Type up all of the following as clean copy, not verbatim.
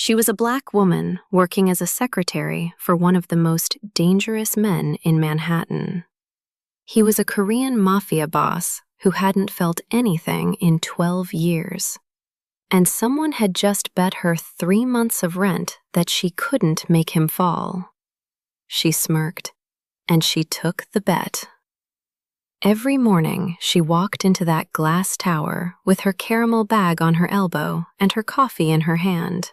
She was a black woman working as a secretary for one of the most dangerous men in Manhattan. He was a Korean mafia boss who hadn't felt anything in 12 years. And someone had just bet her 3 months of rent that she couldn't make him fall. She smirked, and she took the bet. Every morning, she walked into that glass tower with her caramel bag on her elbow and her coffee in her hand.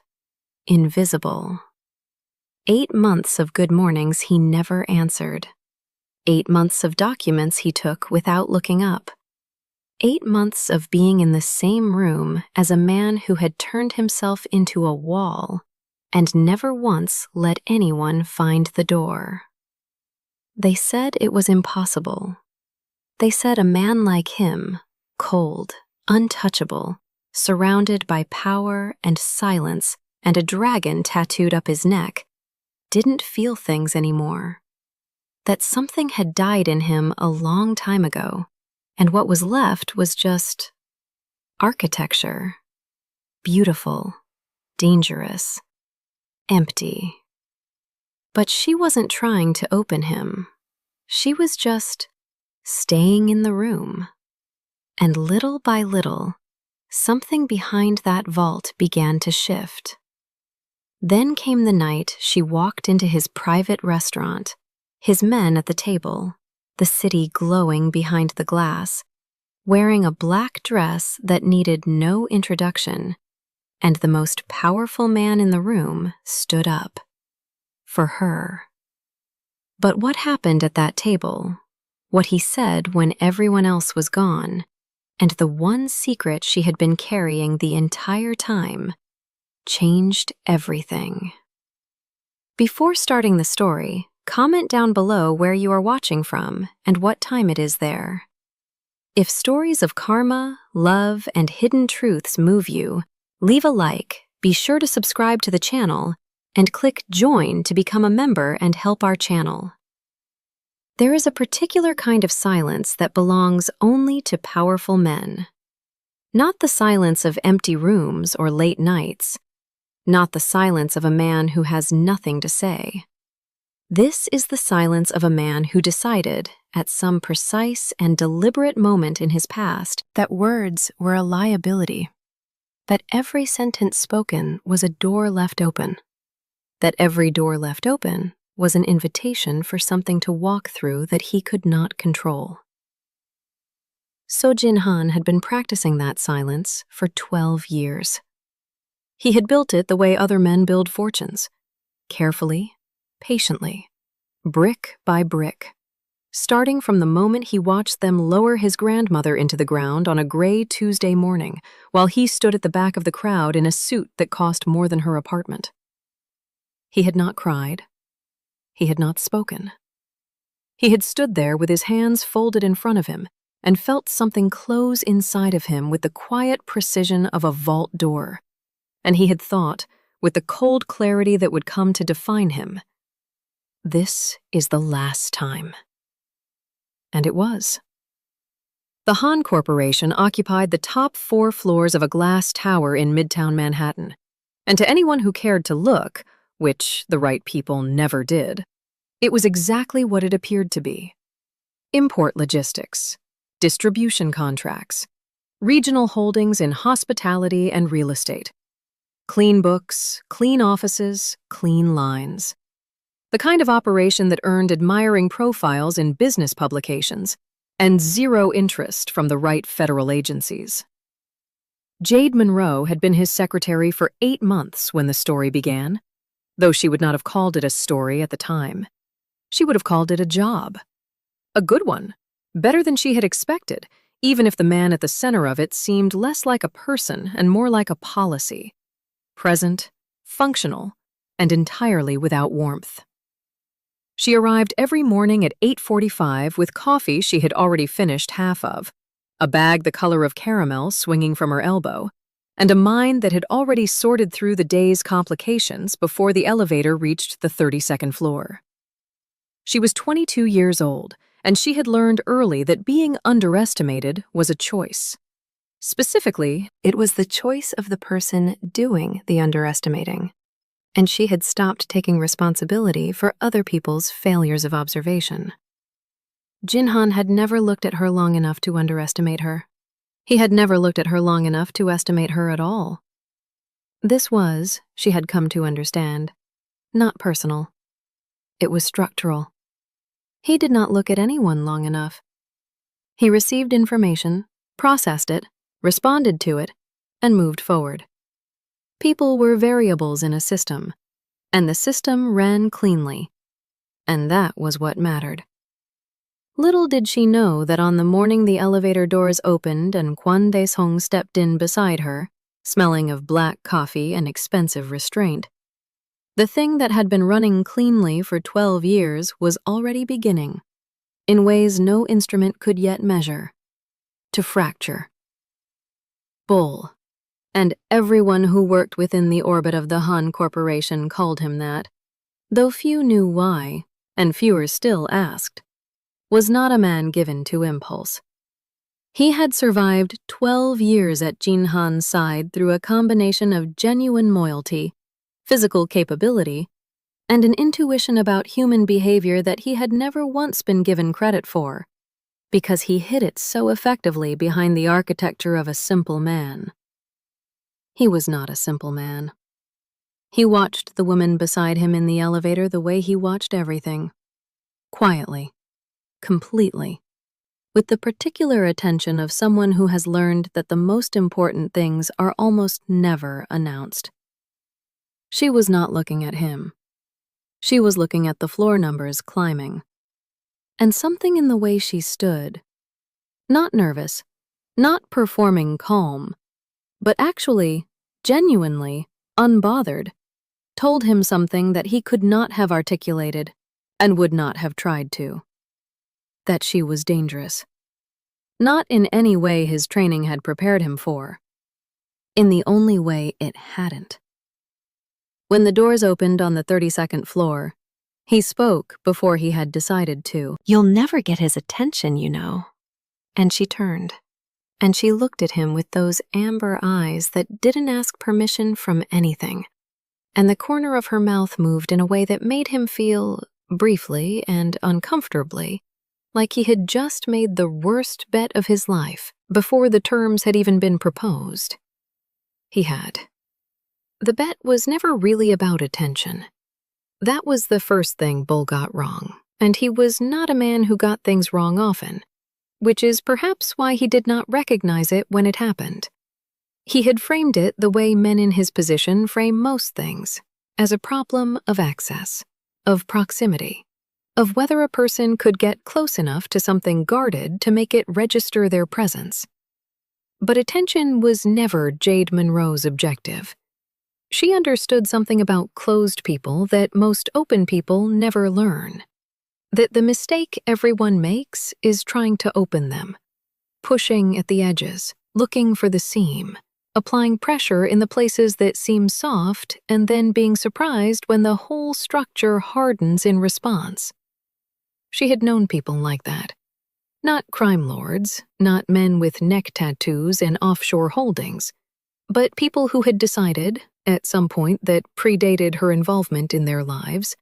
Invisible. 8 months of good mornings he never answered. 8 months of documents he took without looking up. 8 months of being in the same room as a man who had turned himself into a wall and never once let anyone find the door. They said it was impossible. They said a man like him, cold, untouchable, surrounded by power and silence and a dragon tattooed up his neck, didn't feel things anymore. That something had died in him a long time ago, and what was left was just architecture. Beautiful, dangerous, empty. But she wasn't trying to open him. She was just staying in the room. And little by little, something behind that vault began to shift. Then came the night she walked into his private restaurant, his men at the table, the city glowing behind the glass, wearing a black dress that needed no introduction, and the most powerful man in the room stood up. For her. But what happened at that table, what he said when everyone else was gone, and the one secret she had been carrying the entire time, changed everything. Before starting the story, comment down below where you are watching from and what time it is there. If stories of karma, love, and hidden truths move you, leave a like, be sure to subscribe to the channel, and click Join to become a member and help our channel. There is a particular kind of silence that belongs only to powerful men. Not the silence of empty rooms or late nights. Not the silence of a man who has nothing to say. This is the silence of a man who decided, at some precise and deliberate moment in his past, that words were a liability. That every sentence spoken was a door left open. That every door left open was an invitation for something to walk through that he could not control. So Jin Han had been practicing that silence for 12 years. He had built it the way other men build fortunes, carefully, patiently, brick by brick, starting from the moment he watched them lower his grandmother into the ground on a gray Tuesday morning while he stood at the back of the crowd in a suit that cost more than her apartment. He had not cried. He had not spoken. He had stood there with his hands folded in front of him and felt something close inside of him with the quiet precision of a vault door. And he had thought, with the cold clarity that would come to define him, this is the last time. And it was. The Han Corporation occupied the top 4 floors of a glass tower in Midtown Manhattan. And to anyone who cared to look, which the right people never did, it was exactly what it appeared to be. Import logistics, distribution contracts, regional holdings in hospitality and real estate, clean books, clean offices, clean lines. The kind of operation that earned admiring profiles in business publications and zero interest from the right federal agencies. Jade Monroe had been his secretary for 8 months when the story began, though she would not have called it a story at the time. She would have called it a job. A good one, better than she had expected, even if the man at the center of it seemed less like a person and more like a policy. Present, functional, and entirely without warmth. She arrived every morning at 8:45 with coffee she had already finished half of, a bag the color of caramel swinging from her elbow, and a mind that had already sorted through the day's complications before the elevator reached the 32nd floor. She was 22 years old, and she had learned early that being underestimated was a choice. Specifically, it was the choice of the person doing the underestimating. and she had stopped taking responsibility for other people's failures of observation. Jinhan had never looked at her long enough to underestimate her. He had never looked at her long enough to estimate her at all. This was, she had come to understand, not personal. It was structural. He did not look at anyone long enough. He received information, processed it, responded to it, and moved forward. People were variables in a system, and the system ran cleanly, and that was what mattered. Little did she know that on the morning the elevator doors opened and Kwan Dae-sung stepped in beside her, smelling of black coffee and expensive restraint, the thing that had been running cleanly for 12 years was already beginning, in ways no instrument could yet measure, to fracture. Bull. And everyone who worked within the orbit of the Han Corporation called him that, though few knew why, and fewer still asked, was not a man given to impulse. He had survived 12 years at Jinhan's side through a combination of genuine loyalty, physical capability, and an intuition about human behavior that he had never once been given credit for, because he hid it so effectively behind the architecture of a simple man. He was not a simple man. He watched the woman beside him in the elevator the way he watched everything, quietly, completely, with the particular attention of someone who has learned that the most important things are almost never announced. She was not looking at him. She was looking at the floor numbers climbing. And something in the way she stood, not nervous, not performing calm, but actually, genuinely, unbothered, told him something that he could not have articulated and would not have tried to. That she was dangerous. Not in any way his training had prepared him for. In the only way it hadn't. When the doors opened on the 32nd floor, he spoke before he had decided to. "You'll never get his attention, you know." And she turned, and she looked at him with those amber eyes that didn't ask permission from anything, and the corner of her mouth moved in a way that made him feel, briefly and uncomfortably, like he had just made the worst bet of his life before the terms had even been proposed. He had. The bet was never really about attention. That was the first thing Bull got wrong, and he was not a man who got things wrong often, which is perhaps why he did not recognize it when it happened. He had framed it the way men in his position frame most things, as a problem of access, of proximity, of whether a person could get close enough to something guarded to make it register their presence. But attention was never Jade Monroe's objective. She understood something about closed people that most open people never learn. That the mistake everyone makes is trying to open them, pushing at the edges, looking for the seam, applying pressure in the places that seem soft, and then being surprised when the whole structure hardens in response. She had known people like that. Not crime lords, not men with neck tattoos and offshore holdings, but people who had decided, at some point that predated her involvement in their lives,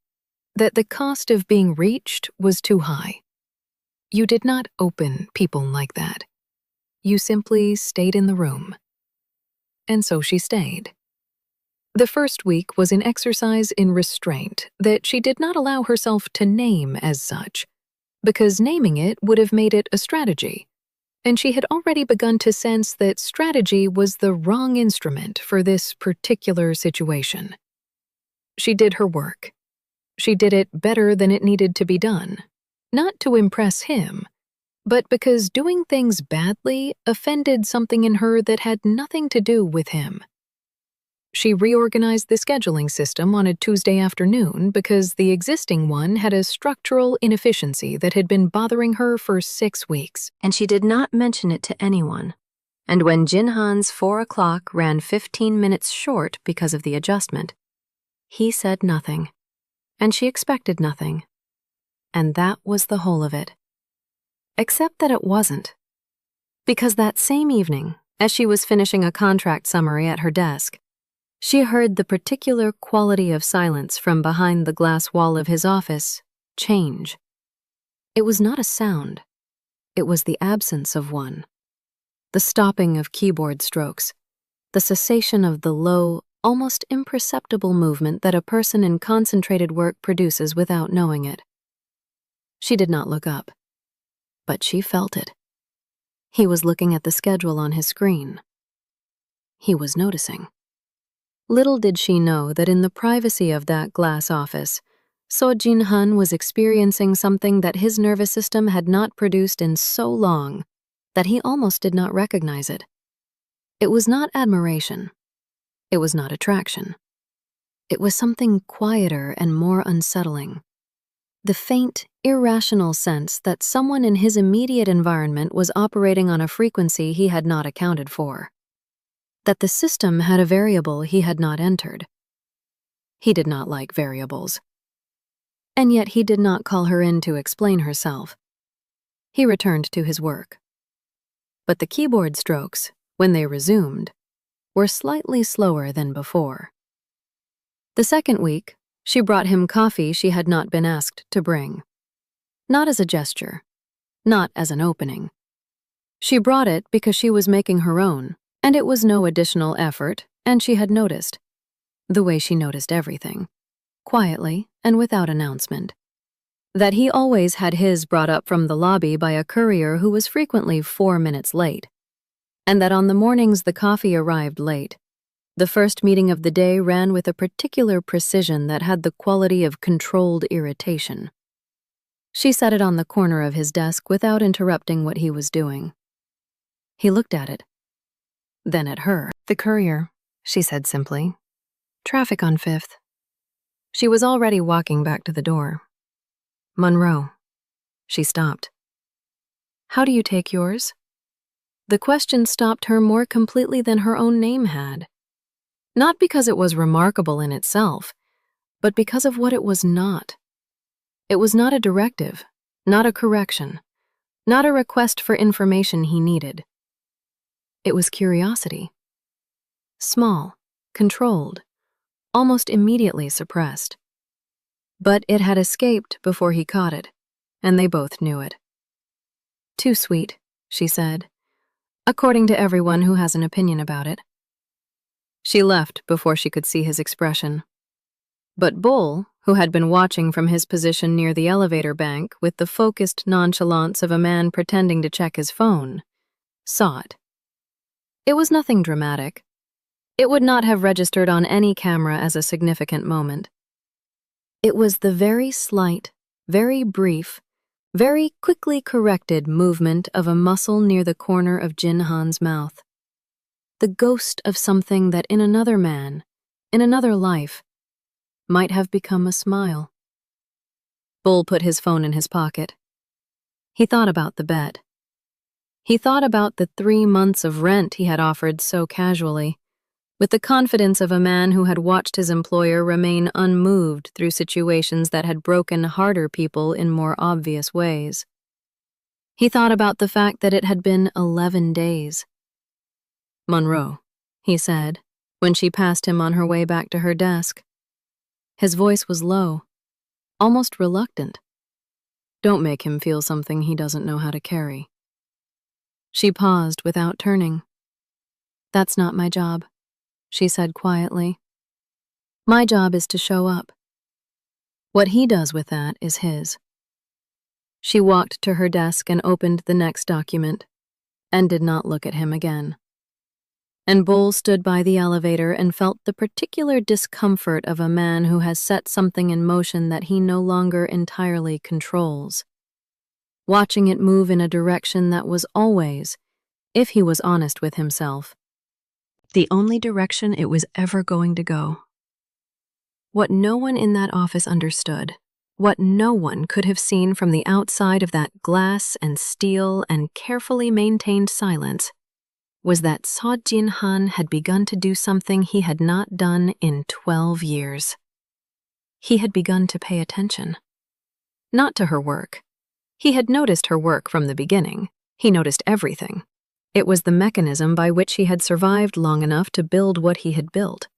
that the cost of being reached was too high. You did not open people like that. You simply stayed in the room. And so she stayed. The first week was an exercise in restraint that she did not allow herself to name as such, because naming it would have made it a strategy, and she had already begun to sense that strategy was the wrong instrument for this particular situation. She did her work. She did it better than it needed to be done, not to impress him, but because doing things badly offended something in her that had nothing to do with him. She reorganized the scheduling system on a Tuesday afternoon because the existing one had a structural inefficiency that had been bothering her for 6 weeks, and she did not mention it to anyone. And when Jinhan's 4 o'clock ran 15 minutes short because of the adjustment, he said nothing, and she expected nothing. And that was the whole of it. Except that it wasn't. Because that same evening, as she was finishing a contract summary at her desk, She heard the particular quality of silence from behind the glass wall of his office change. It was not a sound. It was the absence of one. The stopping of keyboard strokes. The cessation of the low, almost imperceptible movement that a person in concentrated work produces without knowing it. She did not look up, but she felt it. He was looking at the schedule on his screen. He was noticing. Little did she know that in the privacy of that glass office, So Jin-hun was experiencing something that his nervous system had not produced in so long that he almost did not recognize it. It was not admiration. It was not attraction. It was something quieter and more unsettling. The faint, irrational sense that someone in his immediate environment was operating on a frequency he had not accounted for. That the system had a variable he had not entered. He did not like variables. And yet he did not call her in to explain herself. He returned to his work. But the keyboard strokes, when they resumed, were slightly slower than before. The second week, she brought him coffee she had not been asked to bring. Not as a gesture, not as an opening. She brought it because she was making her own, and it was no additional effort, and she had noticed. The way she noticed everything. Quietly and without announcement. That he always had his brought up from the lobby by a courier who was frequently 4 minutes late. And that on the mornings the coffee arrived late. The first meeting of the day ran with a particular precision that had the quality of controlled irritation. She set it on the corner of his desk without interrupting what he was doing. He looked at it. Then at her. "The courier," she said simply. "Traffic on 5th. She was already walking back to the door. "Monroe." She stopped. "How do you take yours?" The question stopped her more completely than her own name had. Not because it was remarkable in itself, but because of what it was not. It was not a directive, not a correction, not a request for information he needed. It was curiosity. Small, controlled, almost immediately suppressed. But it had escaped before he caught it, and they both knew it. "Too sweet," she said, "according to everyone who has an opinion about it." She left before she could see his expression. But Bull, who had been watching from his position near the elevator bank with the focused nonchalance of a man pretending to check his phone, saw it. It was nothing dramatic. It would not have registered on any camera as a significant moment. It was the very slight, very brief, very quickly corrected movement of a muscle near the corner of Jin-han's mouth. The ghost of something that in another man, in another life, might have become a smile. Bull put his phone in his pocket. He thought about the bet. He thought about the 3 months of rent he had offered so casually, with the confidence of a man who had watched his employer remain unmoved through situations that had broken harder people in more obvious ways. He thought about the fact that it had been 11 days. "Monroe," he said, when she passed him on her way back to her desk. His voice was low, almost reluctant. "Don't make him feel something he doesn't know how to carry." She paused without turning. "That's not my job," she said quietly. "My job is to show up. What he does with that is his." She walked to her desk and opened the next document, and did not look at him again. And Bull stood by the elevator and felt the particular discomfort of a man who has set something in motion that he no longer entirely controls. Watching it move in a direction that was always, if he was honest with himself, the only direction it was ever going to go. What no one in that office understood, what no one could have seen from the outside of that glass and steel and carefully maintained silence, was that So Jin-han had begun to do something he had not done in 12 years. He had begun to pay attention. Not to her work. He had noticed her work from the beginning. He noticed everything. It was the mechanism by which he had survived long enough to build what he had built.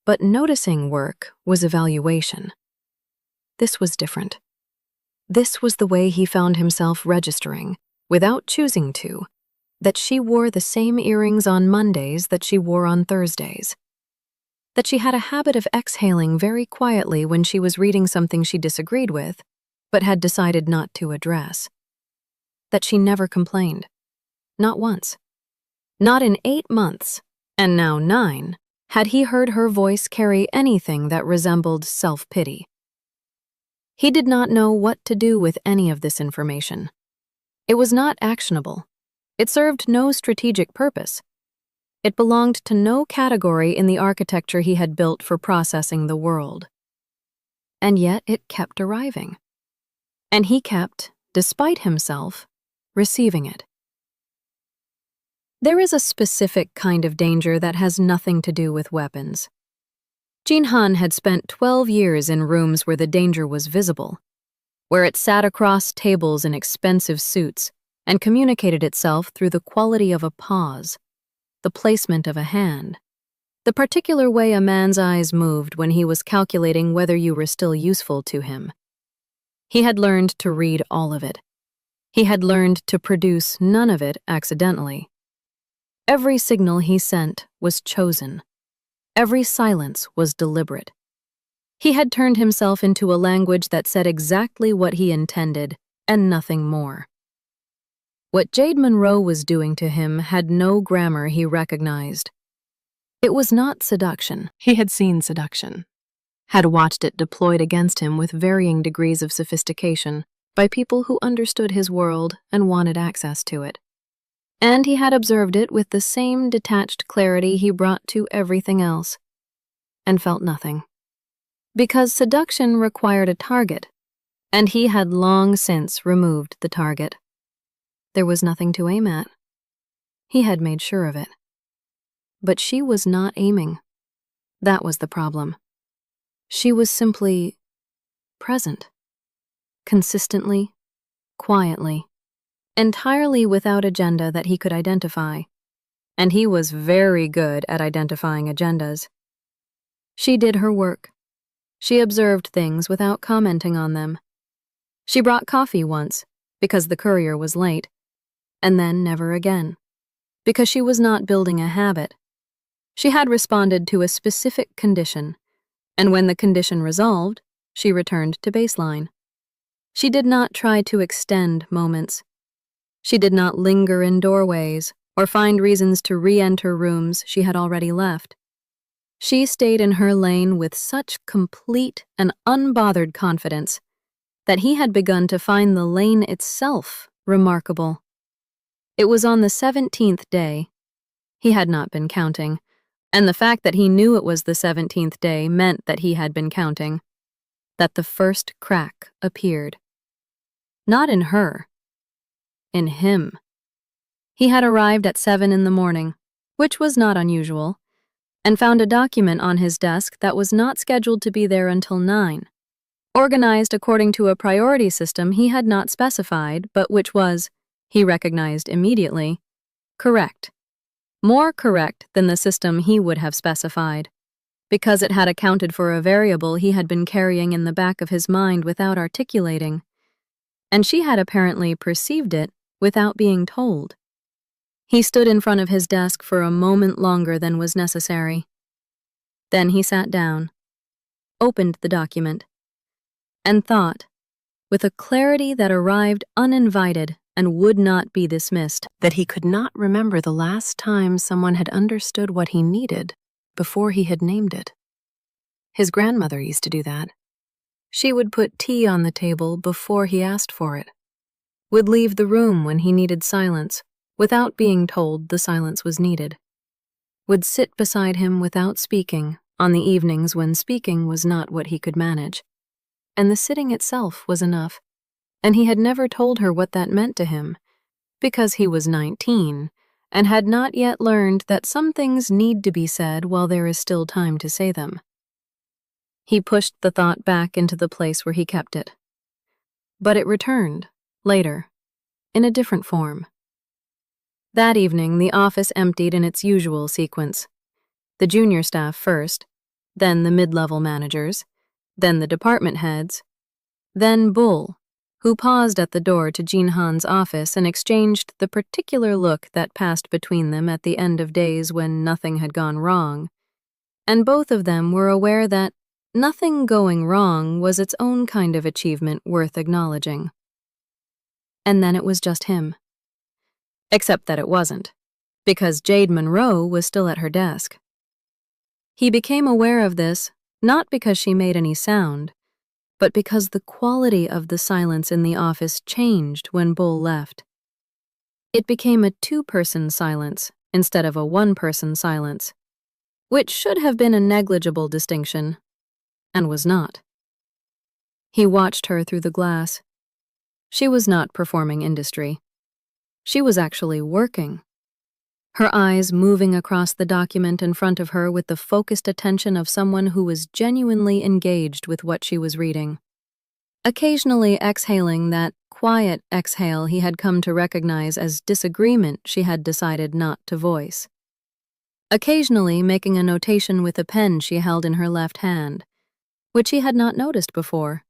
But noticing work was evaluation. This was different. This was the way he found himself registering, without choosing to, that she wore the same earrings on Mondays that she wore on Thursdays. That she had a habit of exhaling very quietly when she was reading something she disagreed with, but had decided not to address. That she never complained. Not once. Not in 8 months, and now 9, had he heard her voice carry anything that resembled self-pity. He did not know what to do with any of this information. It was not actionable. It served no strategic purpose. It belonged to no category in the architecture he had built for processing the world. And yet it kept arriving. And he kept, despite himself, receiving it. There is a specific kind of danger that has nothing to do with weapons. Jin-han had spent 12 years in rooms where the danger was visible, where it sat across tables in expensive suits and communicated itself through the quality of a pause, the placement of a hand, the particular way a man's eyes moved when he was calculating whether you were still useful to him. He had learned to read all of it. He had learned to produce none of it accidentally. Every signal he sent was chosen. Every silence was deliberate. He had turned himself into a language that said exactly what he intended and nothing more. What Jade Monroe was doing to him had no grammar he recognized. It was not seduction. He had seen seduction, had watched it deployed against him with varying degrees of sophistication by people who understood his world and wanted access to it. And he had observed it with the same detached clarity he brought to everything else, and felt nothing. Because seduction required a target, and he had long since removed the target. There was nothing to aim at. He had made sure of it. But she was not aiming. That was the problem. She was simply present. Consistently, quietly. Entirely without agenda that he could identify, and he was very good at identifying agendas. She did her work. She observed things without commenting on them. She brought coffee once, because the courier was late, and then never again, because she was not building a habit. She had responded to a specific condition, and when the condition resolved, she returned to baseline. She did not try to extend moments. She did not linger in doorways or find reasons to re-enter rooms she had already left. She stayed in her lane with such complete and unbothered confidence that he had begun to find the lane itself remarkable. It was on the 17th day. He had not been counting, and the fact that he knew it was the 17th day meant that he had been counting, that the first crack appeared. Not in her. In him. He had arrived at 7 in the morning, which was not unusual, and found a document on his desk that was not scheduled to be there until 9, organized according to a priority system he had not specified, but which was, he recognized immediately, correct. More correct than the system he would have specified, because it had accounted for a variable he had been carrying in the back of his mind without articulating, and she had apparently perceived it without being told. He stood in front of his desk for a moment longer than was necessary. Then he sat down, opened the document, and thought, with a clarity that arrived uninvited and would not be dismissed, that he could not remember the last time someone had understood what he needed before he had named it. His grandmother used to do that. She would put tea on the table before he asked for it, would leave the room when he needed silence, without being told the silence was needed, would sit beside him without speaking on the evenings when speaking was not what he could manage, and the sitting itself was enough, and he had never told her what that meant to him, because he was 19 and had not yet learned that some things need to be said while there is still time to say them. He pushed the thought back into the place where he kept it. But it returned, later, in a different form. That evening, the office emptied in its usual sequence. The junior staff first, then the mid-level managers, then the department heads, then Bull, who paused at the door to Jinhan's office and exchanged the particular look that passed between them at the end of days when nothing had gone wrong, and both of them were aware that nothing going wrong was its own kind of achievement worth acknowledging. And then it was just him. Except that it wasn't, because Jade Monroe was still at her desk. He became aware of this not because she made any sound, but because the quality of the silence in the office changed when Bull left. It became a two-person silence instead of a one-person silence, which should have been a negligible distinction, and was not. He watched her through the glass. She was not performing industry. She was actually working. Her eyes moving across the document in front of her with the focused attention of someone who was genuinely engaged with what she was reading. Occasionally exhaling that quiet exhale he had come to recognize as disagreement she had decided not to voice. Occasionally making a notation with a pen she held in her left hand, which he had not noticed before,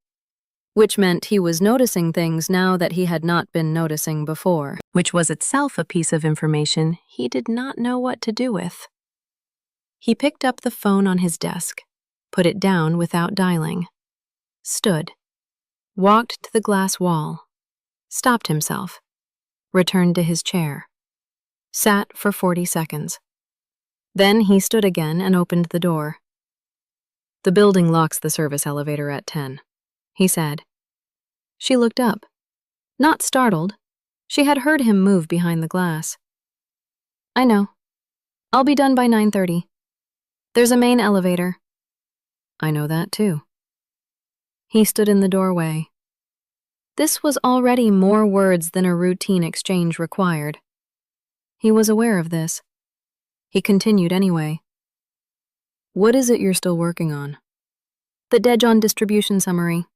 which meant he was noticing things now that he had not been noticing before, which was itself a piece of information he did not know what to do with. He picked up the phone on his desk, put it down without dialing, stood, walked to the glass wall, stopped himself, returned to his chair, sat for 40 seconds. Then he stood again and opened the door. "The building locks the service elevator at 10. He said. She looked up. Not startled. She had heard him move behind the glass. "I know. I'll be done by 9:30. There's a main elevator." "I know that too." He stood in the doorway. This was already more words than a routine exchange required. He was aware of this. He continued anyway. "What is it you're still working on?" "The Dejon distribution summary.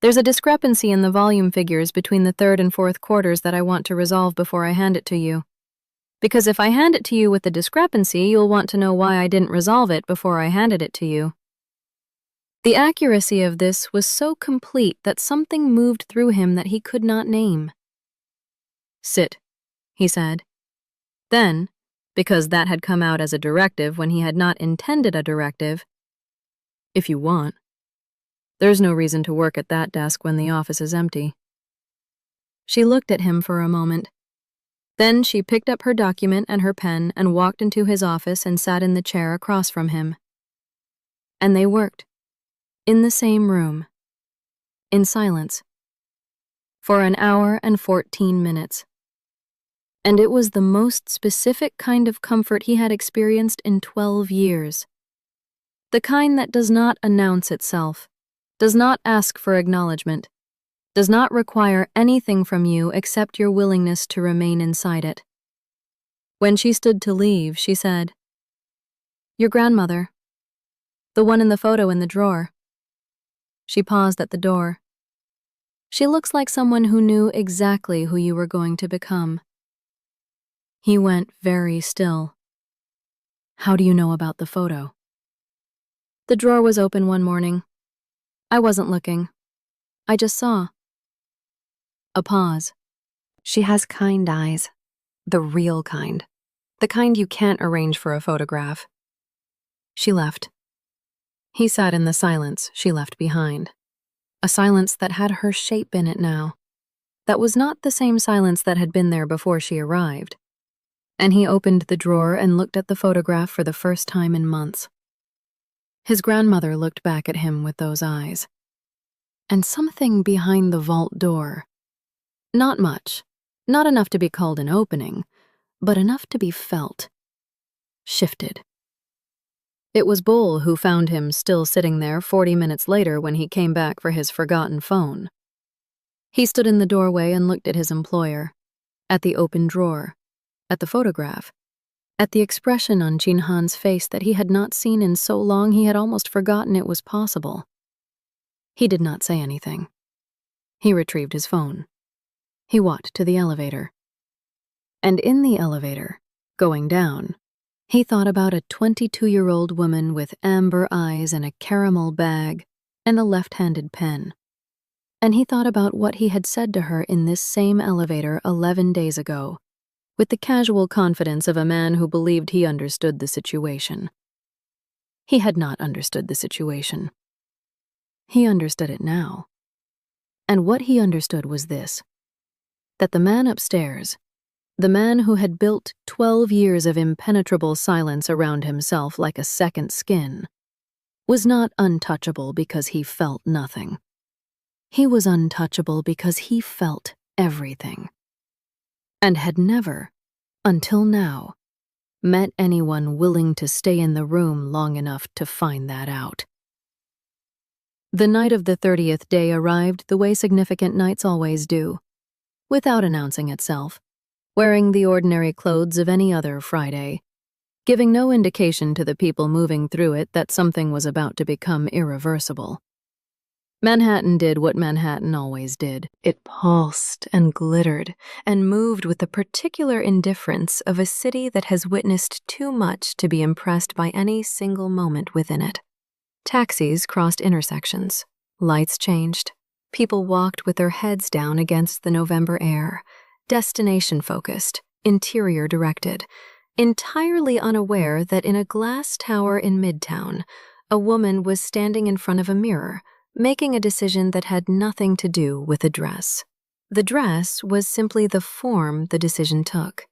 There's a discrepancy in the volume figures between the third and fourth quarters that I want to resolve before I hand it to you. Because if I hand it to you with the discrepancy, you'll want to know why I didn't resolve it before I handed it to you." The accuracy of this was so complete that something moved through him that he could not name. "Sit," he said. Then, because that had come out as a directive when he had not intended a directive, "If you want. There's no reason to work at that desk when the office is empty." She looked at him for a moment. Then she picked up her document and her pen and walked into his office and sat in the chair across from him. And they worked. In the same room. In silence. For an hour and 14 minutes. And it was the most specific kind of comfort he had experienced in 12 years. The kind that does not announce itself, does not ask for acknowledgement, does not require anything from you except your willingness to remain inside it. When she stood to leave, she said, "Your grandmother. The one in the photo in the drawer." She paused at the door. "She looks like someone who knew exactly who you were going to become." He went very still. "How do you know about the photo?" "The drawer was open one morning. I wasn't looking. I just saw." A pause. "She has kind eyes. The real kind. The kind you can't arrange for a photograph." She left. He sat in the silence she left behind. A silence that had her shape in it now. That was not the same silence that had been there before she arrived. And he opened the drawer and looked at the photograph for the first time in months. His grandmother looked back at him with those eyes. And something behind the vault door, not much, not enough to be called an opening, but enough to be felt, shifted. It was Bull who found him still sitting there 40 minutes later when he came back for his forgotten phone. He stood in the doorway and looked at his employer, at the open drawer, at the photograph, at the expression on Jinhan's face that he had not seen in so long he had almost forgotten it was possible. He did not say anything. He retrieved his phone. He walked to the elevator. And in the elevator, going down, He thought about a 22-year-old woman with amber eyes and a caramel bag and a left-handed pen. And he thought about what he had said to her in this same elevator 11 days ago, with the casual confidence of a man who believed he understood the situation. He had not understood the situation. He understood it now. And what he understood was this: that the man upstairs, the man who had built 12 years of impenetrable silence around himself like a second skin, was not untouchable because he felt nothing. He was untouchable because he felt everything, and had never, until now, met anyone willing to stay in the room long enough to find that out. The night of the 30th day arrived the way significant nights always do, without announcing itself, wearing the ordinary clothes of any other Friday, giving no indication to the people moving through it that something was about to become irreversible. Manhattan did what Manhattan always did. It pulsed and glittered and moved with the particular indifference of a city that has witnessed too much to be impressed by any single moment within it. Taxis crossed intersections. Lights changed. People walked with their heads down against the November air, destination-focused, interior-directed, entirely unaware that in a glass tower in Midtown, a woman was standing in front of a mirror, making a decision that had nothing to do with a dress. The dress was simply the form the decision took.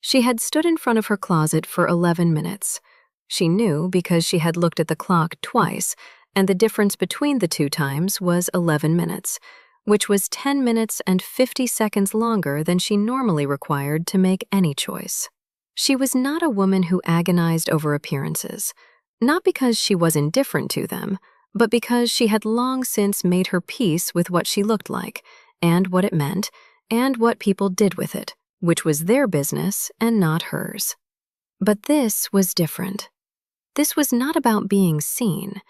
She had stood in front of her closet for 11 minutes. She knew because she had looked at the clock twice, and the difference between the two times was 11 minutes, which was 10 minutes and 50 seconds longer than she normally required to make any choice. She was not a woman who agonized over appearances, not because she was indifferent to them, but because she had long since made her peace with what she looked like, and what it meant, and what people did with it, which was their business and not hers. But this was different. This was not about being seen.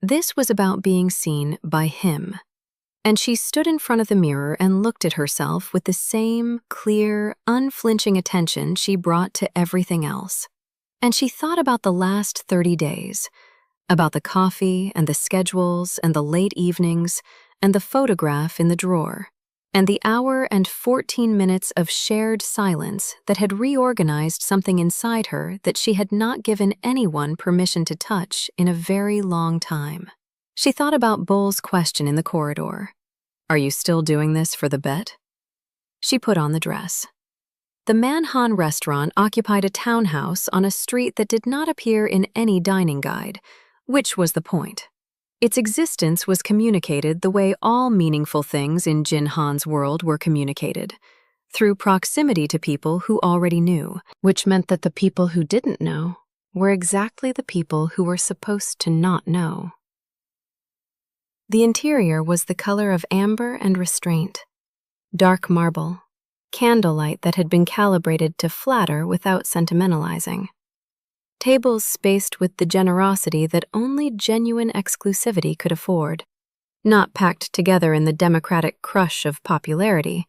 This was about being seen by him. And she stood in front of the mirror and looked at herself with the same clear, unflinching attention she brought to everything else. And she thought about the last 30 days, about the coffee and the schedules and the late evenings and the photograph in the drawer, and the hour and 14 minutes of shared silence that had reorganized something inside her that she had not given anyone permission to touch in a very long time. She thought about Bull's question in the corridor. "Are you still doing this for the bet?" She put on the dress. The Manhan restaurant occupied a townhouse on a street that did not appear in any dining guide, which was the point. Its existence was communicated the way all meaningful things in Jin Han's world were communicated, through proximity to people who already knew, which meant that the people who didn't know were exactly the people who were supposed to not know. The interior was the color of amber and restraint, dark marble, candlelight that had been calibrated to flatter without sentimentalizing. Tables spaced with the generosity that only genuine exclusivity could afford, not packed together in the democratic crush of popularity,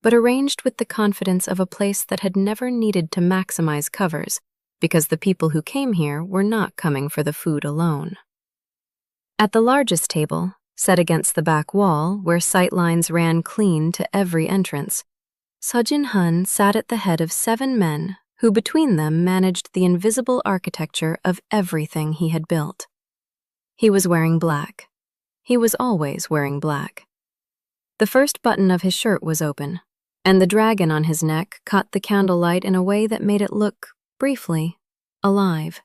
but arranged with the confidence of a place that had never needed to maximize covers because the people who came here were not coming for the food alone. At the largest table, set against the back wall where sightlines ran clean to every entrance, Seo Hun sat at the head of 7 men who between them managed the invisible architecture of everything he had built. He was wearing black. He was always wearing black. The first button of his shirt was open, and the dragon on his neck caught the candlelight in a way that made it look, briefly, alive.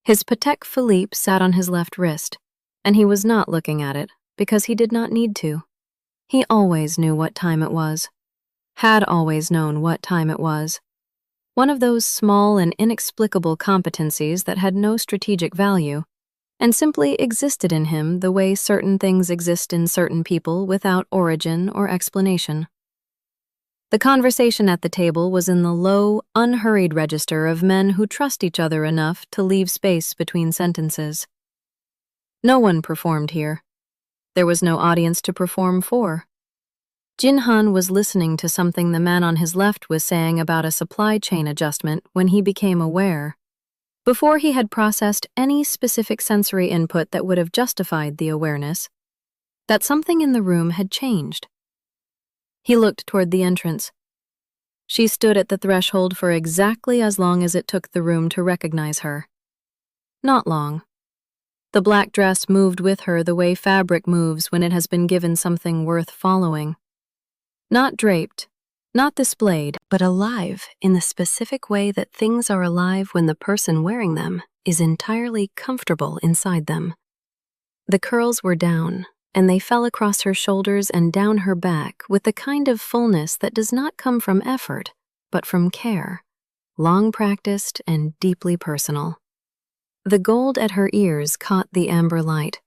His Patek Philippe sat on his left wrist, and he was not looking at it because he did not need to. He always knew what time it was, had always known what time it was. One of those small and inexplicable competencies that had no strategic value and simply existed in him the way certain things exist in certain people without origin or explanation. The conversation at the table was in the low, unhurried register of men who trust each other enough to leave space between sentences. No one performed here. There was no audience to perform for. Jinhan was listening to something the man on his left was saying about a supply chain adjustment when he became aware, before he had processed any specific sensory input that would have justified the awareness, that something in the room had changed. He looked toward the entrance. She stood at the threshold for exactly as long as it took the room to recognize her. Not long. The black dress moved with her the way fabric moves when it has been given something worth following. Not draped, not displayed, but alive in the specific way that things are alive when the person wearing them is entirely comfortable inside them. The curls were down, and they fell across her shoulders and down her back with the kind of fullness that does not come from effort, but from care, long practiced and deeply personal. The gold at her ears caught the amber light.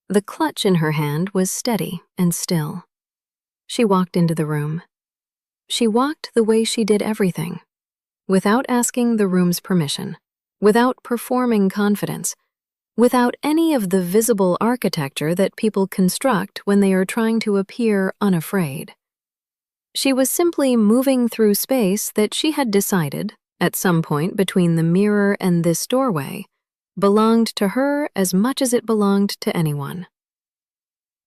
The clutch in her hand was steady and still. She walked into the room. She walked the way she did everything, without asking the room's permission, without performing confidence, without any of the visible architecture that people construct when they are trying to appear unafraid. She was simply moving through space that she had decided, at some point between the mirror and this doorway, belonged to her as much as it belonged to anyone.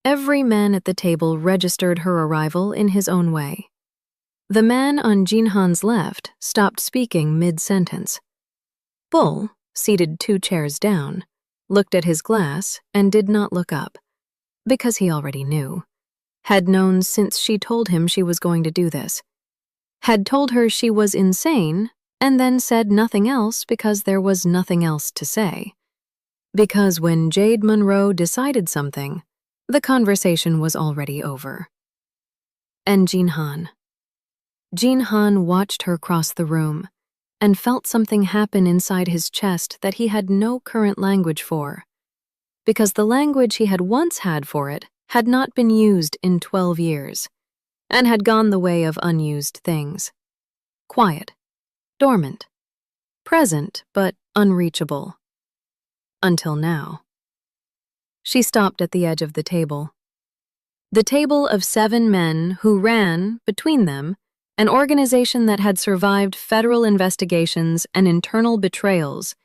Every man at the table registered her arrival in his own way. The man on Jinhan's left stopped speaking mid-sentence. Bull, seated 2 chairs down, looked at his glass and did not look up, because he already knew, had known since she told him she was going to do this, had told her she was insane and then said nothing else because there was nothing else to say. Because when Jade Monroe decided something, the conversation was already over. And Jinhan. Jinhan watched her cross the room and felt something happen inside his chest that he had no current language for, because the language he had once had for it had not been used in 12 years and had gone the way of unused things. Quiet, dormant, present but unreachable. Until now. She stopped at the edge of the table. The table of 7 men who ran, between them, an organization that had survived federal investigations and internal betrayals,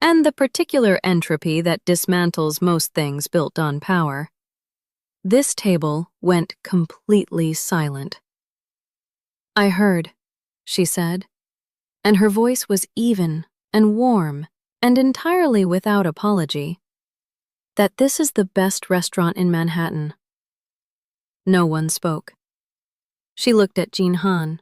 and the particular entropy that dismantles most things built on power. This table went completely silent. "I heard," she said, and her voice was even and warm and entirely without apology, "that this is the best restaurant in Manhattan." No one spoke. She looked at Jinhan.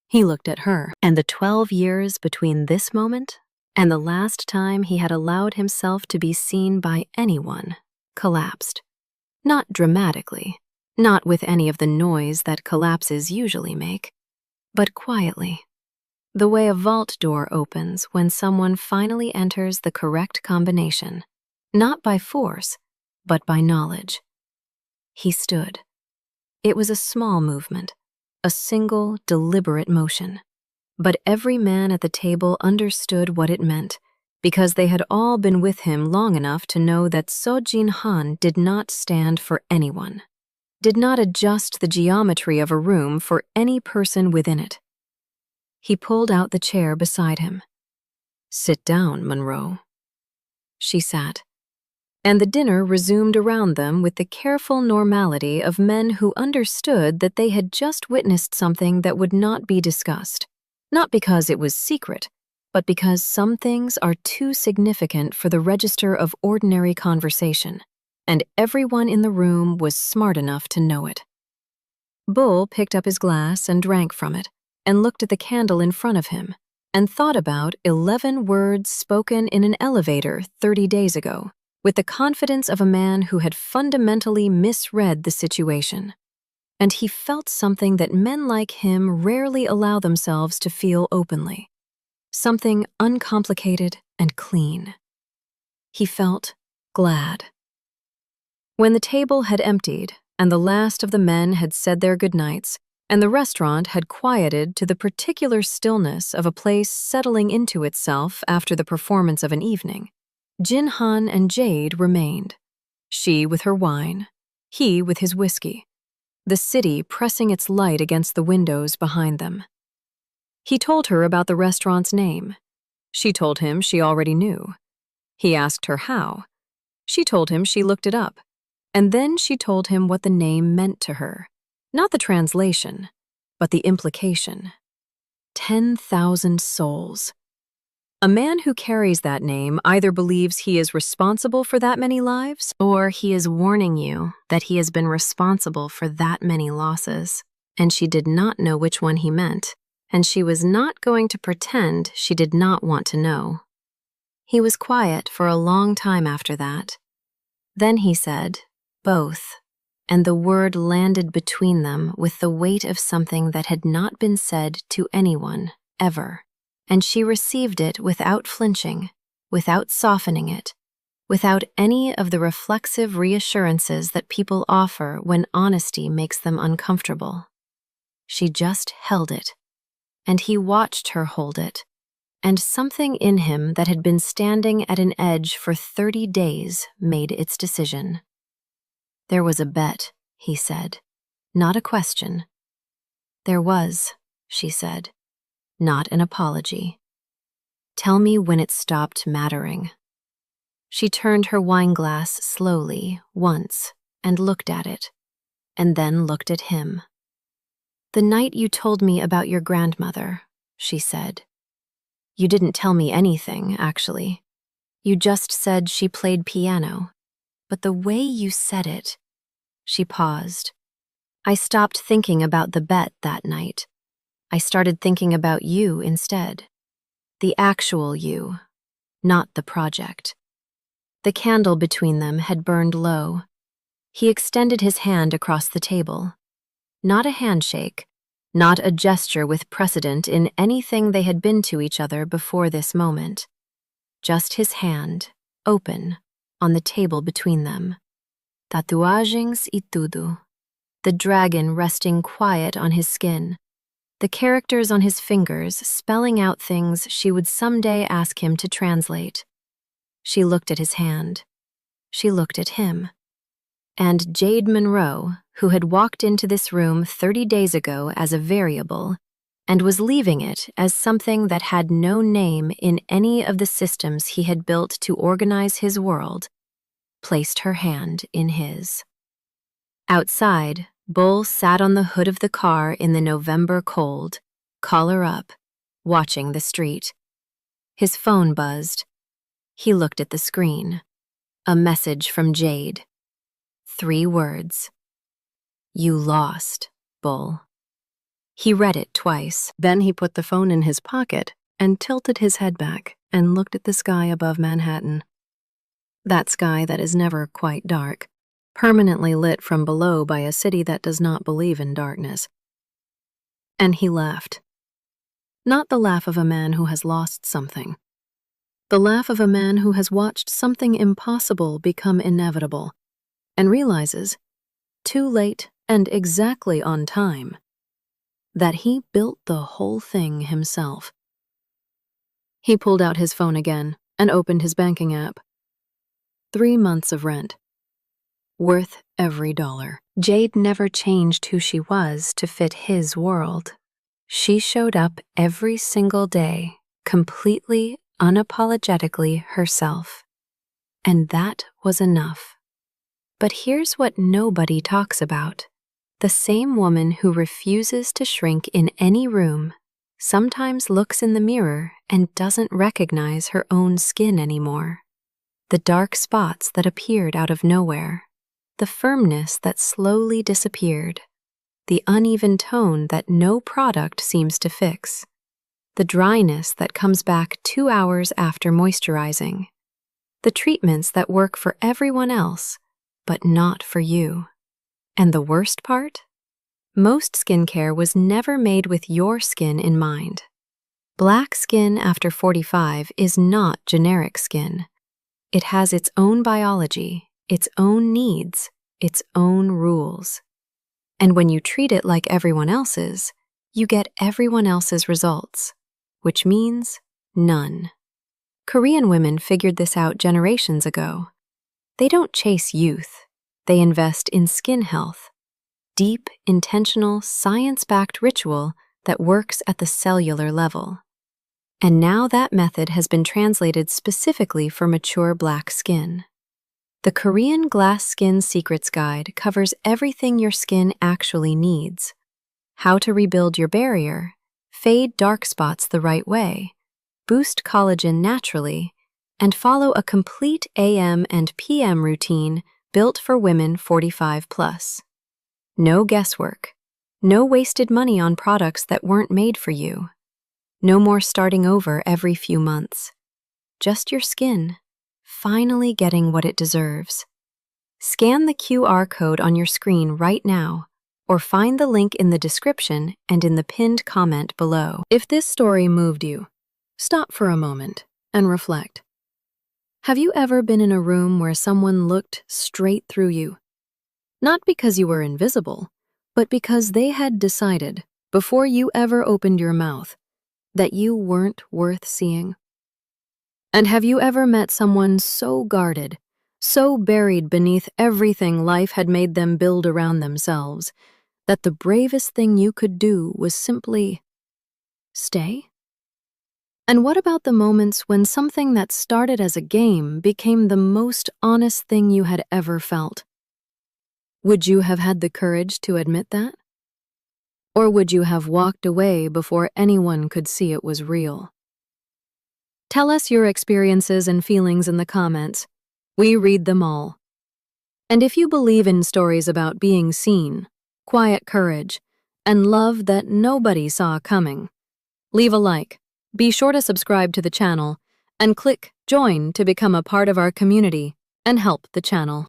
He looked at her, and the 12 years between this moment and the last time he had allowed himself to be seen by anyone collapsed. Not dramatically, not with any of the noise that collapses usually make, but quietly, the way a vault door opens when someone finally enters the correct combination, not by force, but by knowledge. He stood. It was a small movement, a single, deliberate motion. But every man at the table understood what it meant, because they had all been with him long enough to know that So Jinhan did not stand for anyone, did not adjust the geometry of a room for any person within it. He pulled out the chair beside him. "Sit down, Monroe." She sat, and the dinner resumed around them with the careful normality of men who understood that they had just witnessed something that would not be discussed, not because it was secret, but because some things are too significant for the register of ordinary conversation, and everyone in the room was smart enough to know it. Bull picked up his glass and drank from it, and looked at the candle in front of him, and thought about 11 words spoken in an elevator 30 days ago, with the confidence of a man who had fundamentally misread the situation. And he felt something that men like him rarely allow themselves to feel openly, something uncomplicated and clean. He felt glad. When the table had emptied, and the last of the men had said their goodnights, and the restaurant had quieted to the particular stillness of a place settling into itself after the performance of an evening, Jinhan and Jade remained, she with her wine, he with his whiskey, the city pressing its light against the windows behind them. He told her about the restaurant's name. She told him she already knew. He asked her how. She told him she looked it up. And then she told him what the name meant to her. Not the translation, but the implication. 10,000 souls. A man who carries that name either believes he is responsible for that many lives, or he is warning you that he has been responsible for that many losses. And she did not know which one he meant, and she was not going to pretend she did not want to know. He was quiet for a long time after that. Then he said, both, and the word landed between them with the weight of something that had not been said to anyone, ever. And she received it without flinching, without softening it, without any of the reflexive reassurances that people offer when honesty makes them uncomfortable. She just held it, and he watched her hold it, and something in him that had been standing at an edge for 30 days made its decision. There was a bet, he said, not a question. There was, she said. Not an apology. Tell me when it stopped mattering. She turned her wineglass slowly, once, and looked at it, and then looked at him. The night you told me about your grandmother, she said. You didn't tell me anything, actually. You just said she played piano. But the way you said it, she paused. I stopped thinking about the bet that night. I started thinking about you instead. The actual you, not the project. The candle between them had burned low. He extended his hand across the table. Not a handshake, not a gesture with precedent in anything they had been to each other before this moment. Just his hand, open, on the table between them. Tatuagens e tudo. The dragon resting quiet on his skin. The characters on his fingers spelling out things she would someday ask him to translate. She looked at his hand. She looked at him. And Jade Monroe, who had walked into this room 30 days ago as a variable, and was leaving it as something that had no name in any of the systems he had built to organize his world, placed her hand in his. Outside, Bull sat on the hood of the car in the November cold, collar up, watching the street. His phone buzzed. He looked at the screen. A message from Jade. 3 words. You lost, Bull. He read it twice. Then he put the phone in his pocket and tilted his head back and looked at the sky above Manhattan. That sky that is never quite dark, permanently lit from below by a city that does not believe in darkness. And he laughed. Not the laugh of a man who has lost something. The laugh of a man who has watched something impossible become inevitable and realizes, too late and exactly on time, that he built the whole thing himself. He pulled out his phone again and opened his banking app. 3 months of rent. Worth every dollar. Jade never changed who she was to fit his world. She showed up every single day, completely, unapologetically herself. And that was enough. But here's what nobody talks about. The same woman who refuses to shrink in any room sometimes looks in the mirror and doesn't recognize her own skin anymore. The dark spots that appeared out of nowhere. The firmness that slowly disappeared, the uneven tone that no product seems to fix, the dryness that comes back 2 hours after moisturizing, the treatments that work for everyone else, but not for you. And the worst part? Most skincare was never made with your skin in mind. Black skin after 45 is not generic skin. It has its own biology, its own needs, its own rules. And when you treat it like everyone else's, you get everyone else's results, which means none. Korean women figured this out generations ago. They don't chase youth. They invest in skin health. deep, intentional, science-backed ritual that works at the cellular level. And now that method has been translated specifically for mature Black skin. The Korean Glass Skin Secrets Guide covers everything your skin actually needs: how to rebuild your barrier, fade dark spots the right way, boost collagen naturally, and follow a complete AM and PM routine built for women 45 plus. No guesswork. No wasted money on products that weren't made for you. No more starting over every few months. Just your skin, finally getting what it deserves. Scan the QR code on your screen right now, or find the link in the description and in the pinned comment below. If this story moved you, stop for a moment and reflect. Have you ever been in a room where someone looked straight through you? Not because you were invisible, but because they had decided, before you ever opened your mouth, that you weren't worth seeing? And have you ever met someone so guarded, so buried beneath everything life had made them build around themselves, that the bravest thing you could do was simply stay? And what about the moments when something that started as a game became the most honest thing you had ever felt? Would you have had the courage to admit that? Or would you have walked away before anyone could see it was real? Tell us your experiences and feelings in the comments. We read them all. And if you believe in stories about being seen, quiet courage, and love that nobody saw coming, leave a like, be sure to subscribe to the channel, and click join to become a part of our community and help the channel.